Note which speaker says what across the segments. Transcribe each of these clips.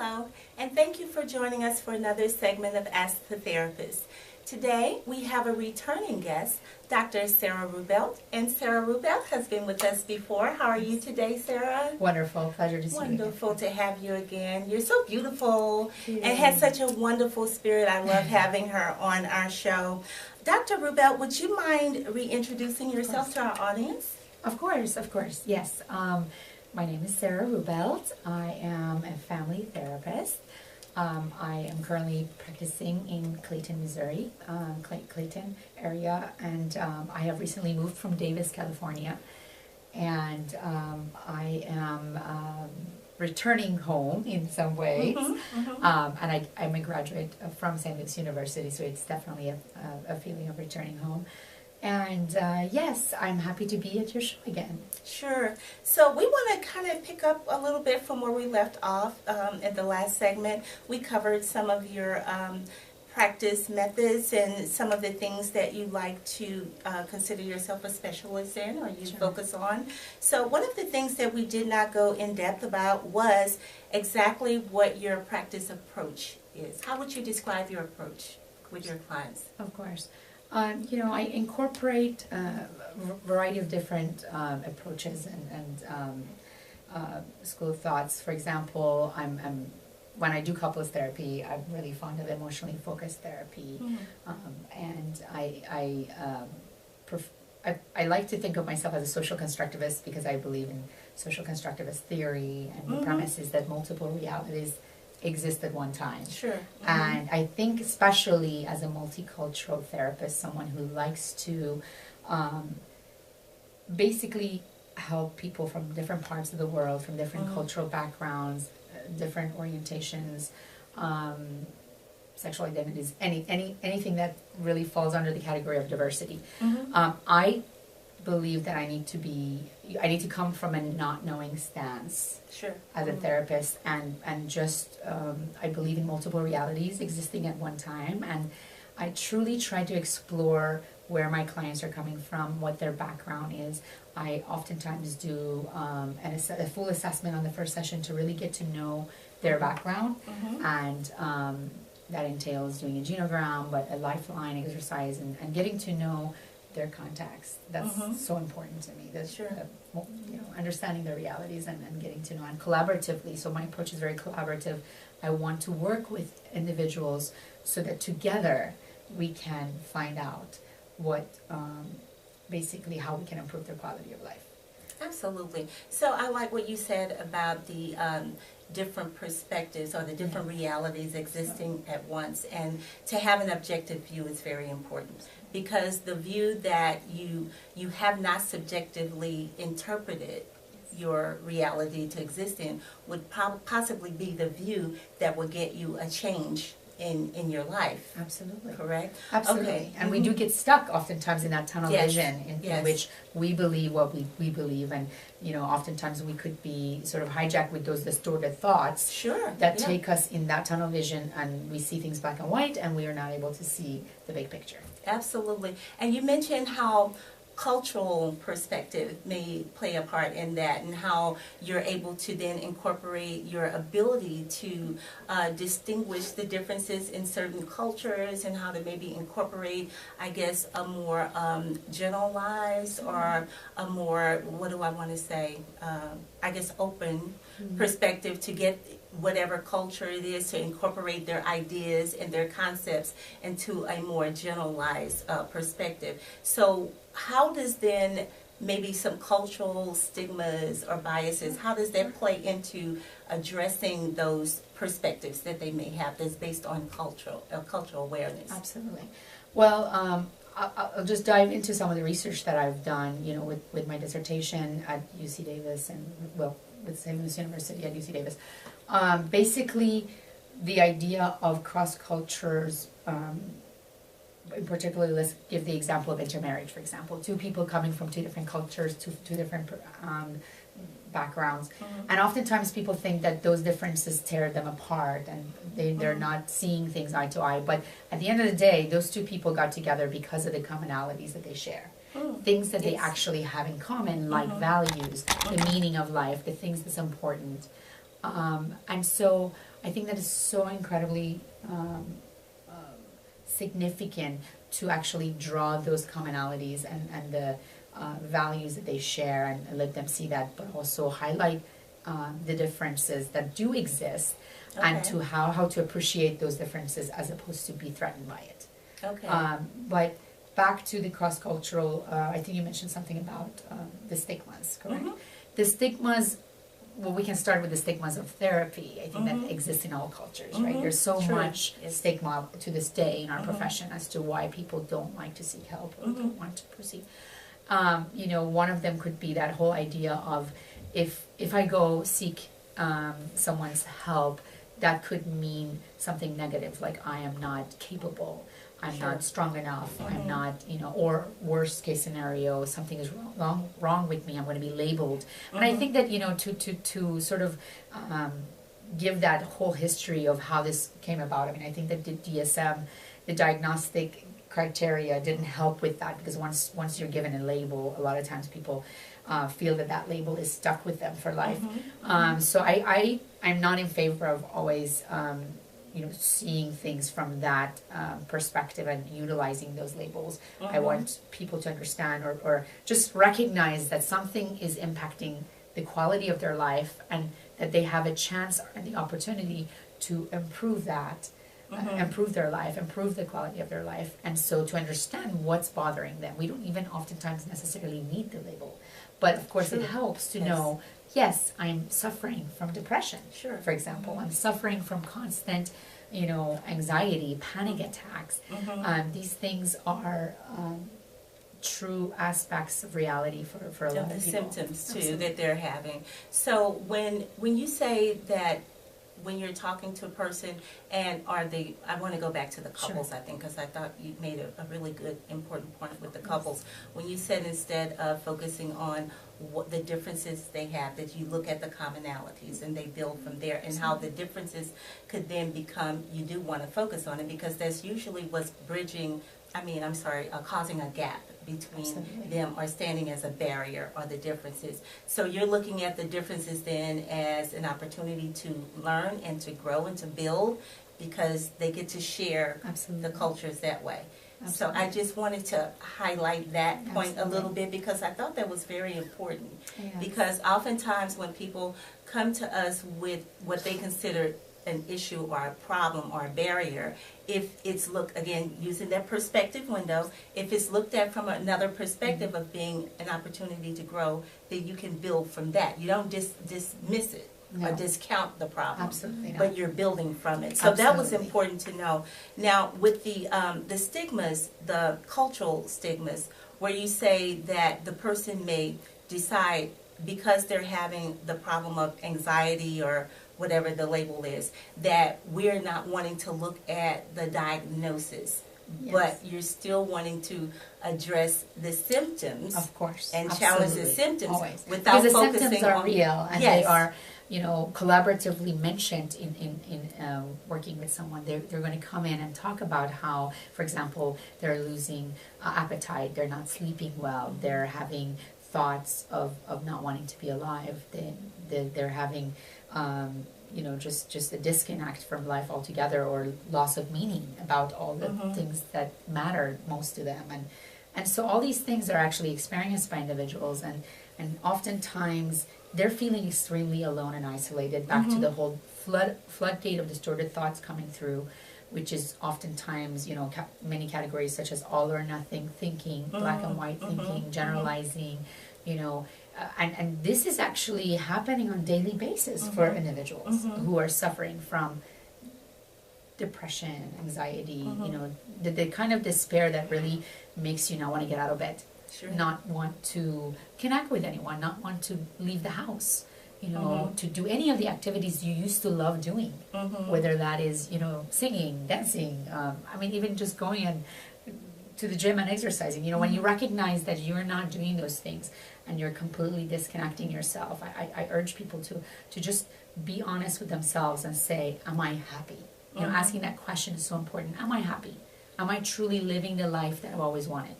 Speaker 1: Hello, and thank you for joining us for another segment of Ask the Therapist. Today, we have a returning guest, Dr. Sara Ruebelt, and Sara Ruebelt has been with us before. How are you today, Sara?
Speaker 2: Wonderful. Pleasure to see you.
Speaker 1: Wonderful to have you again. You're so beautiful and has such a wonderful spirit. I love having her on our show. Dr. Ruebelt, would you mind reintroducing yourself to our audience?
Speaker 2: Of course, yes. My name is Sara Ruebelt. I am a family therapist. I am currently practicing in Clayton, Missouri, Clayton area, and I have recently moved from Davis, California, and I am returning home in some ways, and I'm a graduate from St. Louis University, so it's definitely a feeling of returning home. And yes, I'm happy to be at your show again.
Speaker 1: Sure. So we want to kind of pick up a little bit from where we left off at the last segment. We covered some of your practice methods and some of the things that you like to consider yourself a specialist in or you focus on. So one of the things that we did not go in depth about was exactly what your practice approach is. How would you describe your approach with your clients?
Speaker 2: Of course. I incorporate a variety of different approaches and school of thoughts. For example, when I do couples therapy, I'm really fond of emotionally focused therapy, and I like to think of myself as a social constructivist because I believe in social constructivist theory, and the premise is that multiple realities exist at one time.
Speaker 1: Sure.
Speaker 2: And I think especially as a multicultural therapist, someone who likes to basically help people from different parts of the world, from different cultural backgrounds, different orientations, sexual identities, anything that really falls under the category of diversity. I believe that I need to come from a not knowing stance as a therapist, and just I believe in multiple realities existing at one time, and I truly try to explore where my clients are coming from, what their background is. I oftentimes do a full assessment on the first session to really get to know their background, and that entails doing a genogram, but a lifeline exercise, and getting to know their context. That's so important to me. That's understanding their realities and getting to know, and collaboratively. So my approach is very collaborative. I want to work with individuals so that together we can find out what basically how we can improve their quality of life.
Speaker 1: Absolutely. So I like what you said about the different perspectives or the different realities existing at once, and to have an objective view is very important, because the view that you have not subjectively interpreted your reality to exist in would possibly be the view that will get you a change in your life.
Speaker 2: Absolutely.
Speaker 1: Correct?
Speaker 2: Absolutely.
Speaker 1: Okay.
Speaker 2: And we do get stuck oftentimes in that tunnel vision in which we believe what we believe, and oftentimes we could be sort of hijacked with those distorted thoughts that take us in that tunnel vision, and we see things black and white, and we are not able to see the big picture.
Speaker 1: Absolutely. And you mentioned how cultural perspective may play a part in that, and how you're able to then incorporate your ability to distinguish the differences in certain cultures, and how to maybe incorporate, I guess, a more generalized or a more, what do I want to say, I guess open perspective to get whatever culture it is to incorporate their ideas and their concepts into a more generalized perspective. So how does then maybe some cultural stigmas or biases, how does that play into addressing those perspectives that they may have that's based on cultural awareness?
Speaker 2: Absolutely. Well, I'll just dive into some of the research that I've done, with my dissertation at UC Davis, and with St. Louis University at UC Davis. Basically, the idea of cross cultures, in particular, let's give the example of intermarriage, for example. Two people coming from two different cultures, two different backgrounds. And oftentimes people think that those differences tear them apart, and they're not seeing things eye to eye. But at the end of the day, those two people got together because of the commonalities that they share. Things that they actually have in common, like values, the meaning of life, the things that's important. And so I think that is so incredibly significant to actually draw those commonalities and the values that they share, and let them see that, but also highlight the differences that do exist, and to how to appreciate those differences as opposed to be threatened by it. But back to the cross-cultural, I think you mentioned something about the stigmas, correct? The stigmas, well, we can start with the stigmas of therapy. I think that exists in all cultures, right? There's so much stigma to this day in our profession as to why people don't like to seek help or don't want to proceed. You know, one of them could be that whole idea of if I go seek someone's help, that could mean something negative, like I am not capable, I'm not strong enough, I'm not, you know, or worst case scenario, something is wrong with me, I'm going to be labeled. And I think that, you know, to sort of give that whole history of how this came about, I mean, I think that the DSM, the diagnostic criteria, didn't help with that, because once you're given a label, a lot of times people feel that label is stuck with them for life. So I'm not in favor of always you know, seeing things from that perspective and utilizing those labels. I want people to understand or just recognize that something is impacting the quality of their life, and that they have a chance and the opportunity to improve that, improve their life, improve the quality of their life. And so to understand what's bothering them, we don't even oftentimes necessarily need the label. But of course it helps to know, yes, I'm suffering from depression, for example. I'm suffering from constant, you know, anxiety, panic attacks. These things are true aspects of reality for a lot of people.
Speaker 1: Symptoms too that they're having. So when you say that, when you're talking to a person, and I want to go back to the couples, I think, because I thought you made a really good, important point with the couples. When you said, instead of focusing on what the differences they have, that you look at the commonalities and they build from there, and how the differences could then become, you do want to focus on it, because that's usually what's causing a gap between them, or standing as a barrier, or the differences. So you're looking at the differences then as an opportunity to learn and to grow and to build, because they get to share the cultures that way. So I just wanted to highlight that point a little bit, because I thought that was very important. Because oftentimes when people come to us with what they consider an issue or a problem or a barrier, if it's again, using that perspective window, if it's looked at from another perspective of being an opportunity to grow, then you can build from that. You don't dismiss it or discount the problem, but you're building from it. So that was important to know. Now, with the stigmas, the cultural stigmas, where you say that the person may decide, because they're having the problem of anxiety or whatever the label is, that we're not wanting to look at the diagnosis, but you're still wanting to address the symptoms,
Speaker 2: of course,
Speaker 1: and challenge the symptoms without
Speaker 2: because the
Speaker 1: focusing
Speaker 2: symptoms are
Speaker 1: on
Speaker 2: real, and they are, you know, collaboratively mentioned in working with someone. They're going to come in and talk about how, for example, they're losing appetite, they're not sleeping well, they're having thoughts of not wanting to be alive, they're having you know, just a disconnect from life altogether, or loss of meaning about all the things that matter most to them. And so all these things are actually experienced by individuals, and oftentimes they're feeling extremely alone and isolated, back to the whole floodgate of distorted thoughts coming through, which is oftentimes, you know, many categories such as all or nothing thinking, black and white thinking, generalizing, you know, and this is actually happening on a daily basis for individuals who are suffering from depression, anxiety, you know, the kind of despair that really makes you not want to get out of bed, not want to connect with anyone, not want to leave the house, you know, to do any of the activities you used to love doing, whether that is, you know, singing, dancing, I mean, even just going and to the gym and exercising. You know, when you recognize that you're not doing those things and you're completely disconnecting yourself, I urge people to just be honest with themselves and say, am I happy? You know, asking that question is so important. Am I happy? Am I truly living the life that I've always wanted?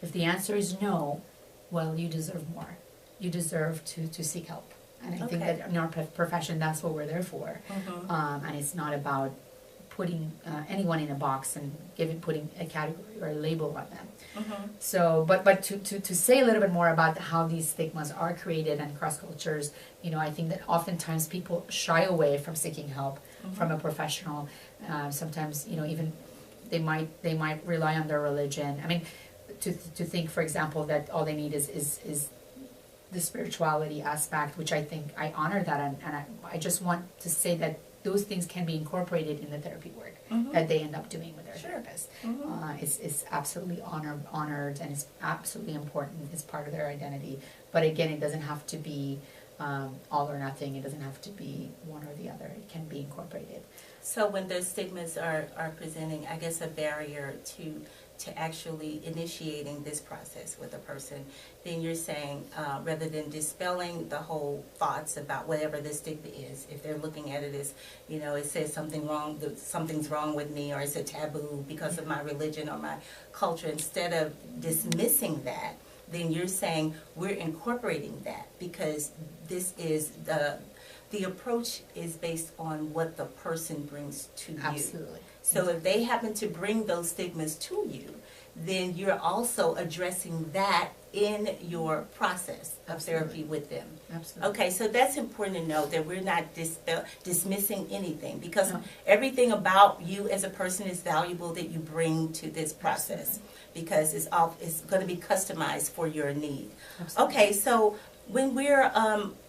Speaker 2: If the answer is no, well, you deserve more. You deserve to seek help. And I think that in our profession, that's what we're there for. And it's not about putting anyone in a box and putting a category or a label on them. So, but to say a little bit more about how these stigmas are created and cross cultures, you know, I think that oftentimes people shy away from seeking help from a professional. Sometimes, you know, even they might rely on their religion. I mean, to think, for example, that all they need is the spirituality aspect, which I think I honor that, and I just want to say that those things can be incorporated in the therapy work that they end up doing with their therapist. It's absolutely honored, and it's absolutely important. It's part of their identity. But again, it doesn't have to be all or nothing. It doesn't have to be one or the other. It can be incorporated.
Speaker 1: So when those stigmas are presenting, I guess, a barrier to actually initiating this process with a person, then you're saying rather than dispelling the whole thoughts about whatever the stigma is, if they're looking at it as, you know, it says something's wrong with me, or it's a taboo because of my religion or my culture, instead of dismissing that, then you're saying we're incorporating that, because this is the approach is based on what the person brings to you.
Speaker 2: Absolutely.
Speaker 1: So if they happen to bring those stigmas to you, then you're also addressing that in your process of therapy with them.
Speaker 2: Absolutely.
Speaker 1: Okay, so that's important to know, that we're not dismissing anything, because everything about you as a person is valuable that you bring to this process, because it's going to be customized for your need. Absolutely. Okay, so when we're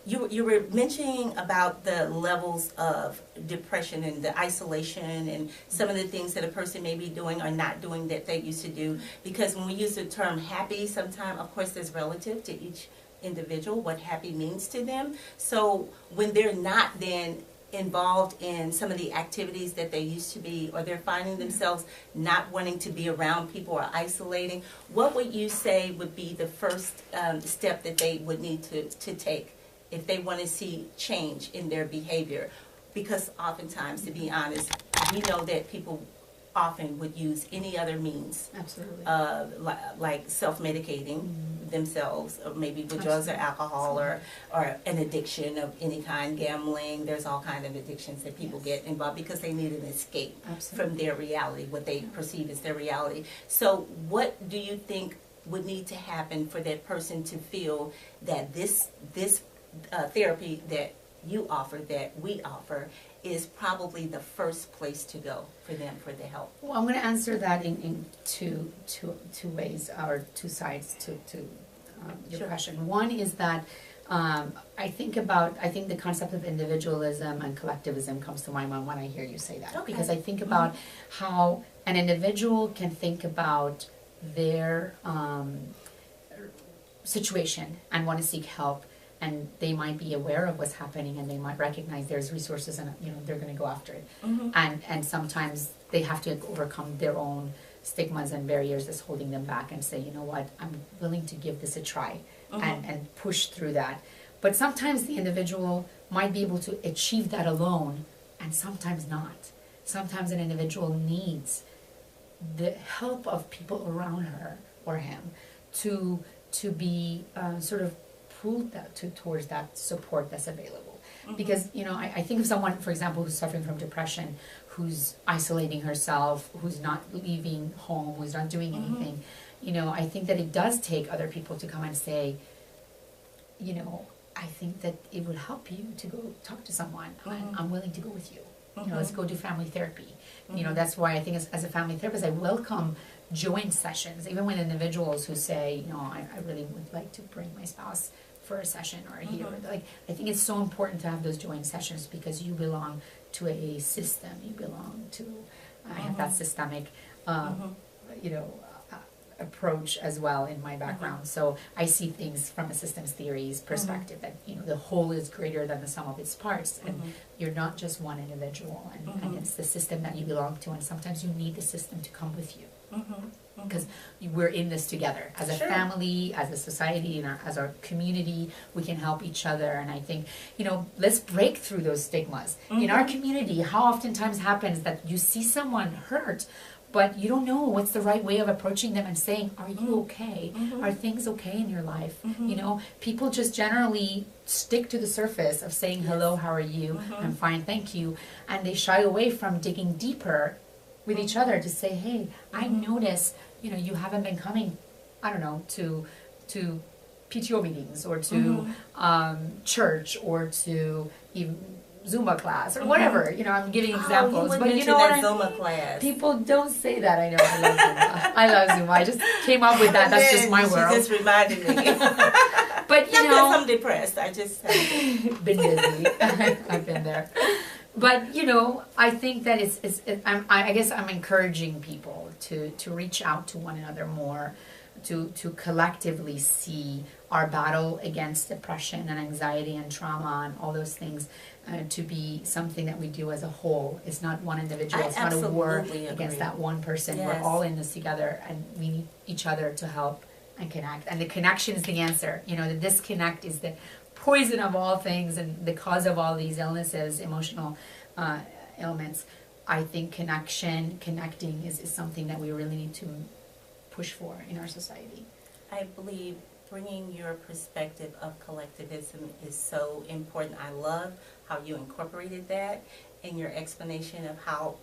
Speaker 1: you were mentioning about the levels of depression and the isolation and some of the things that a person may be doing or not doing that they used to do, because when we use the term happy, sometimes, of course, there's relative to each individual what happy means to them. So when they're not then involved in some of the activities that they used to be, or they're finding themselves not wanting to be around people or isolating, what would you say would be the first step that they would need to take if they want to see change in their behavior? Because oftentimes, to be honest, we know that people often would use any other means,
Speaker 2: absolutely,
Speaker 1: like self-medicating themselves, or maybe with drugs or alcohol, or an addiction of any kind, gambling. There's all kinds of addictions that people get involved because they need an escape from their reality, what they perceive as their reality. So what do you think would need to happen for that person to feel that this therapy that you offer, that we offer, is probably the first place to go for them for the help?
Speaker 2: Well, I'm going to answer that in two ways, or two sides to your question. One is that I think the concept of individualism and collectivism comes to my mind when I hear you say that. Because I think about how an individual can think about their situation and want to seek help, and they might be aware of what's happening, and they might recognize there's resources, and they're going to go after it. And sometimes they have to overcome their own stigmas and barriers that's holding them back, and say, you know what, I'm willing to give this a try and push through that. But sometimes the individual might be able to achieve that alone, and sometimes not. Sometimes an individual needs the help of people around her or him to be sort of pulled towards that support that's available. Because, I think of someone, for example, who's suffering from depression, who's isolating herself, who's not leaving home, who's not doing anything. I think that it does take other people to come and say, I think that it would help you to go talk to someone. I'm willing to go with you. Let's go do family therapy. That's why I think as a family therapist, I welcome joint sessions, even with individuals who say, I really would like to bring my spouse for a session or a year. I think it's so important to have those joint sessions, because you belong to a system. You belong to, I have that systemic, approach as well in my background. So I see things from a systems theories perspective, that the whole is greater than the sum of its parts, and you're not just one individual, and it's the system that you belong to, and sometimes you need the system to come with you, because we're in this together as a family, as a society, and as our community. We can help each other. And I think, let's break through those stigmas in our community. How oftentimes happens that you see someone hurt, but you don't know what's the right way of approaching them and saying, are you okay? Are things okay in your life? You know, people just generally stick to the surface of saying, hello, how are you? I'm fine, thank you. And they shy away from digging deeper with each other to say, hey, I notice, you know, you haven't been coming, I don't know, to PTO meetings or to church or to even Zumba class or whatever, you know, I'm giving examples, but you know what,
Speaker 1: Zumba class.
Speaker 2: People don't say that. I know, I love Zumba. I love Zumba. I just came up with that. That's just my world.
Speaker 1: She just reminded me.
Speaker 2: But you know,
Speaker 1: I'm depressed. I just haven't
Speaker 2: been busy. I've been there. But you know, I think that I guess I'm encouraging people to reach out to one another more, to collectively see our battle against depression and anxiety and trauma and all those things to be something that we do as a whole. It's not one individual. It's not a war against that one person. Yes. We're all in this together, and we need each other to help and connect. And the connection is the answer. You know, the disconnect is the poison of all things and the cause of all these illnesses, emotional ailments. I think connecting is something that we really need to push for in our society.
Speaker 1: I believe bringing your perspective of collectivism is so important. I love how you incorporated that in your explanation of how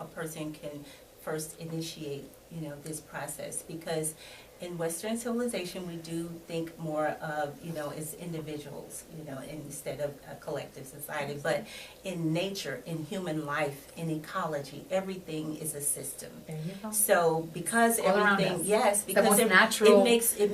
Speaker 1: a person can first initiate, you know, this process, because in Western civilization, we do think more of, you know, as individuals, you know, instead of a collective society. But in nature, in human life, in ecology, everything is a system.
Speaker 2: There you go.
Speaker 1: So because
Speaker 2: all
Speaker 1: everything, yes, because it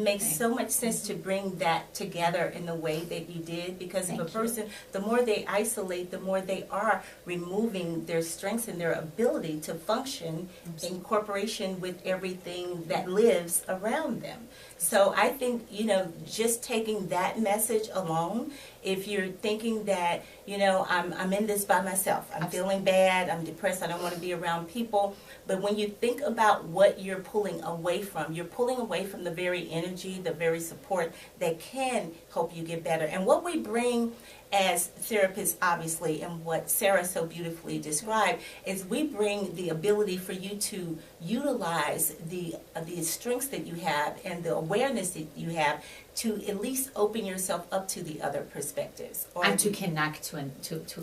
Speaker 1: makes so much sense to bring that together in the way that you did. Because if a person, the more they isolate, the more they are removing their strengths and their ability to function in cooperation with everything that lives around them. So I think, you know, just taking that message alone, if you're thinking that, you know, I'm in this by myself, I'm feeling bad, I'm depressed, I don't want to be around people, but when you think about what you're pulling away from, you're pulling away from the very energy, the very support that can help you get better. And what we bring as therapists, obviously, and what Sara so beautifully described, is we bring the ability for you to utilize the strengths that you have and the awareness that you have to at least open yourself up to the other perspectives.
Speaker 2: And to connect to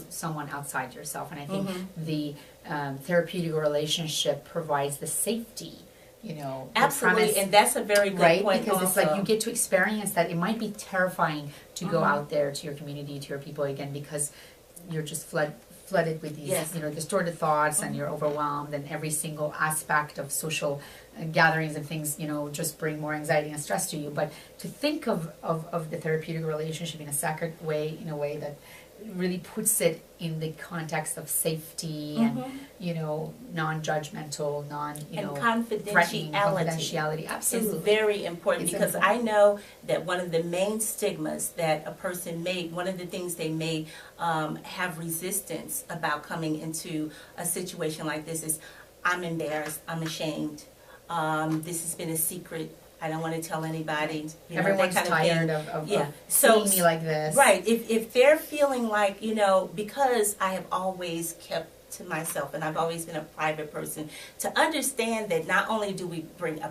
Speaker 2: someone outside yourself. And I think the therapeutic relationship provides the safety. You know,
Speaker 1: absolutely, and that's a very good point.
Speaker 2: Because
Speaker 1: also,
Speaker 2: it's like you get to experience that. It might be terrifying to go out there to your community, to your people again, because you're just flooded with these, you know, distorted thoughts, and you're overwhelmed, and every single aspect of social gatherings and things, you know, just bring more anxiety and stress to you. But to think of the therapeutic relationship in a sacred way, in a way that really puts it in the context of safety and, you know, non-judgmental, confidentiality. Absolutely.
Speaker 1: Is very important, because I know that one of the main stigmas that a person may, one of the things they may have resistance about coming into a situation like this is, I'm embarrassed, I'm ashamed, this has been a secret, I don't want to tell anybody. You know,
Speaker 2: everyone's tired of seeing me like this.
Speaker 1: Right. If they're feeling like, you know, because I have always kept to myself and I've always been a private person, to understand that not only do we bring a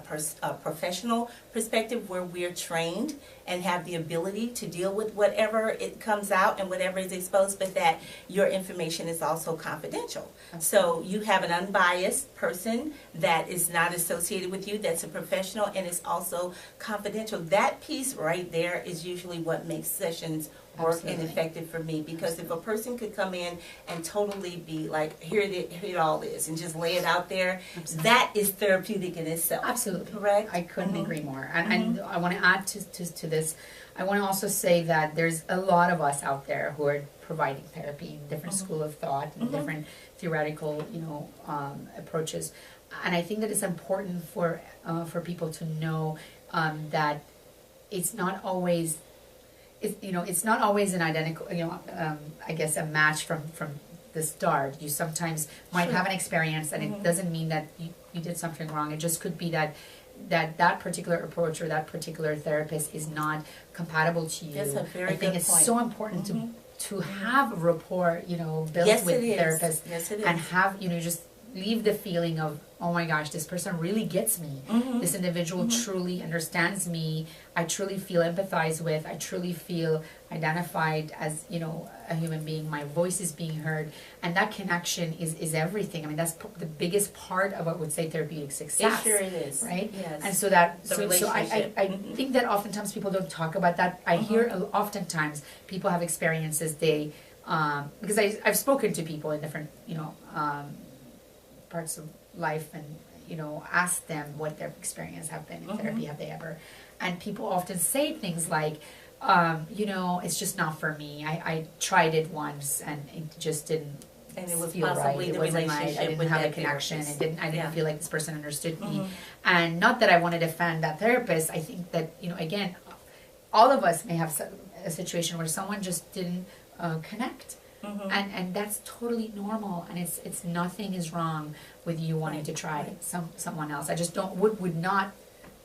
Speaker 1: professional perspective where we're trained and have the ability to deal with whatever it comes out and whatever is exposed, but that your information is also confidential. So you have an unbiased person that is not associated with you, that's a professional, and it's also confidential. That piece right there is usually what makes sessions work and effective for me, because if a person could come in and totally be like, here it all is, and just lay it out there, that is therapeutic in itself.
Speaker 2: Absolutely.
Speaker 1: Correct?
Speaker 2: I couldn't agree more. And I want to add to this, I want to also say that there's a lot of us out there who are providing therapy in different school of thought and different theoretical, you know, approaches. And I think that it's important for people to know that it's not always, it's not always an identical, I guess a match from the start. You sometimes might have an experience, and it doesn't mean that you did something wrong. It just could be that particular approach or that particular therapist is not compatible to you.
Speaker 1: That's a very
Speaker 2: I think it's so important to have a rapport, built with therapists, and have, just leave the feeling of, oh my gosh, this person really gets me. This individual truly understands me. I truly feel empathized with. I truly feel identified as, you know, a human being. My voice is being heard. And that connection is everything. I mean, that's the biggest part of, I would say, therapeutic success.
Speaker 1: It sure it is.
Speaker 2: Right?
Speaker 1: Yes.
Speaker 2: And so that,
Speaker 1: The
Speaker 2: so
Speaker 1: relationship.
Speaker 2: I think that oftentimes people don't talk about that. I hear oftentimes people have experiences they, because I've spoken to people in different, you know, parts of life, and, you know, ask them what their experience have been in therapy, have they ever, and people often say things like, you know, it's just not for me. I tried it once and it just didn't
Speaker 1: and it was
Speaker 2: feel
Speaker 1: possibly
Speaker 2: right.
Speaker 1: the
Speaker 2: It wasn't
Speaker 1: relationship
Speaker 2: right. I didn't
Speaker 1: with
Speaker 2: have a
Speaker 1: that
Speaker 2: connection.
Speaker 1: therapist.
Speaker 2: I didn't feel like this person understood me. And not that I want to defend that therapist. I think that, you know, again, all of us may have a situation where someone just didn't connect. And that's totally normal, and it's nothing is wrong with you wanting to try someone else. I just would not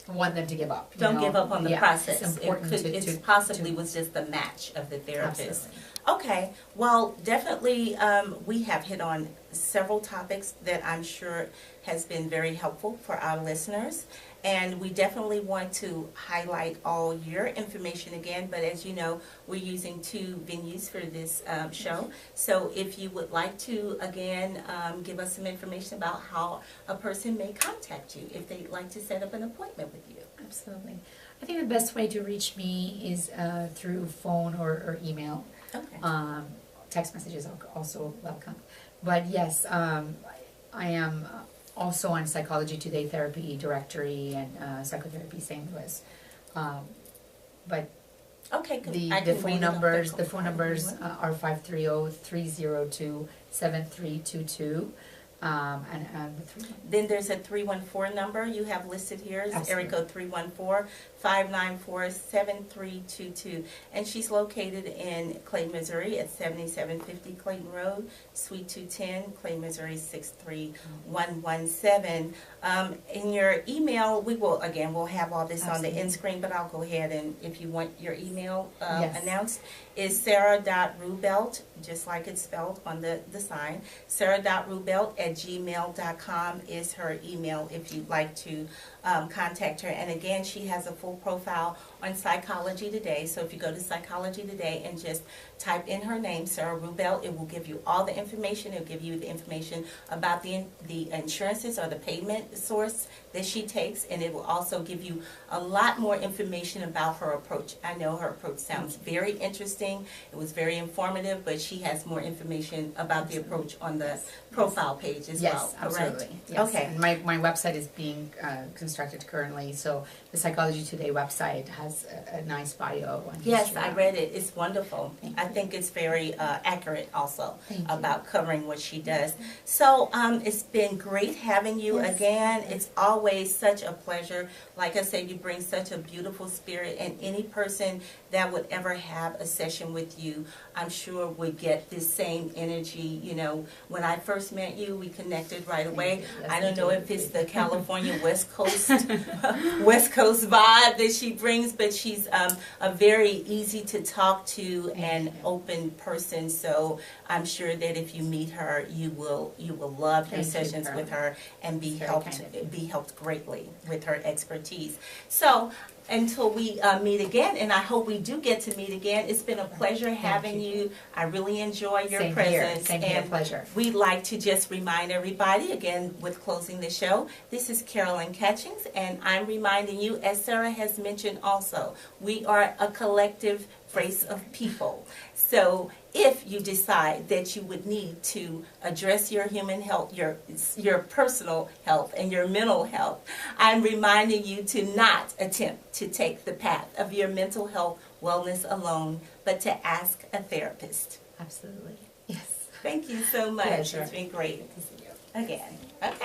Speaker 2: want them to give up.
Speaker 1: Don't give up on the process.
Speaker 2: It's important
Speaker 1: it possibly was just the match of the therapist.
Speaker 2: Absolutely.
Speaker 1: Okay, well, definitely we have hit on several topics that I'm sure has been very helpful for our listeners. And we definitely want to highlight all your information again, but as you know, we're using 2 venues for this show. So if you would like to, again, give us some information about how a person may contact you if they'd like to set up an appointment with you.
Speaker 2: Absolutely. I think the best way to reach me is through phone or email.
Speaker 1: Okay.
Speaker 2: Text messages are also welcome. But yes, I am also on Psychology Today Therapy Directory and Psychotherapy St. Louis. But
Speaker 1: okay,
Speaker 2: the phone numbers are 530-302-7322. And
Speaker 1: then there's a 314 number you have listed here. It's area code 314-594-7322. And she's located in Clay, Missouri at 7750 Clayton Road, Suite 210, Clay, Missouri 63117. In your email, we'll have all this on the end screen, but I'll go ahead and if you want your email announced, is Sara.Ruebelt, just like it's spelled on the sign. Sara.Ruebelt@gmail.com is her email if you'd like to contact her. And again, she has a full profile on Psychology Today. So if you go to Psychology Today and just type in her name, Sara Ruebelt, it will give you all the information. It will give you the information about the insurances or the payment source that she takes, and it will also give you a lot more information about her approach. I know her approach sounds very interesting. It was very informative, but she has more information about the approach on the profile page as well.
Speaker 2: Yes, absolutely.
Speaker 1: Right?
Speaker 2: Yes.
Speaker 1: Okay.
Speaker 2: And my website is being constructed currently, so the Psychology Today website has a nice bio.
Speaker 1: Yes, I read it. It's wonderful. I think it's very accurate also about covering what she does. So it's been great having you again. It's always such a pleasure. Like I said, you bring such a beautiful spirit, and any person that would ever have a session with you, I'm sure would get this same energy. You know, when I first met you, we connected right away. I don't know if it's the California West Coast vibe that she brings, but she's a very easy to talk to and open person. So I'm sure that if you meet her, you will love your sessions with her and be helped greatly with her expertise. So until we meet again, and I hope we do get to meet again, it's been a pleasure having you. I really enjoy your presence.
Speaker 2: Same here, pleasure.
Speaker 1: We'd like to just remind everybody, again, with closing the show, this is Carolyn Catchings, and I'm reminding you, as Sara has mentioned also, we are a collective race of people. So if you decide that you would need to address your human health, your personal health and your mental health, I'm reminding you to not attempt to take the path of your mental health wellness alone, but to ask a therapist.
Speaker 2: Absolutely. Yes.
Speaker 1: Thank you so much.
Speaker 2: Pleasure.
Speaker 1: It's been great to see you again. Okay.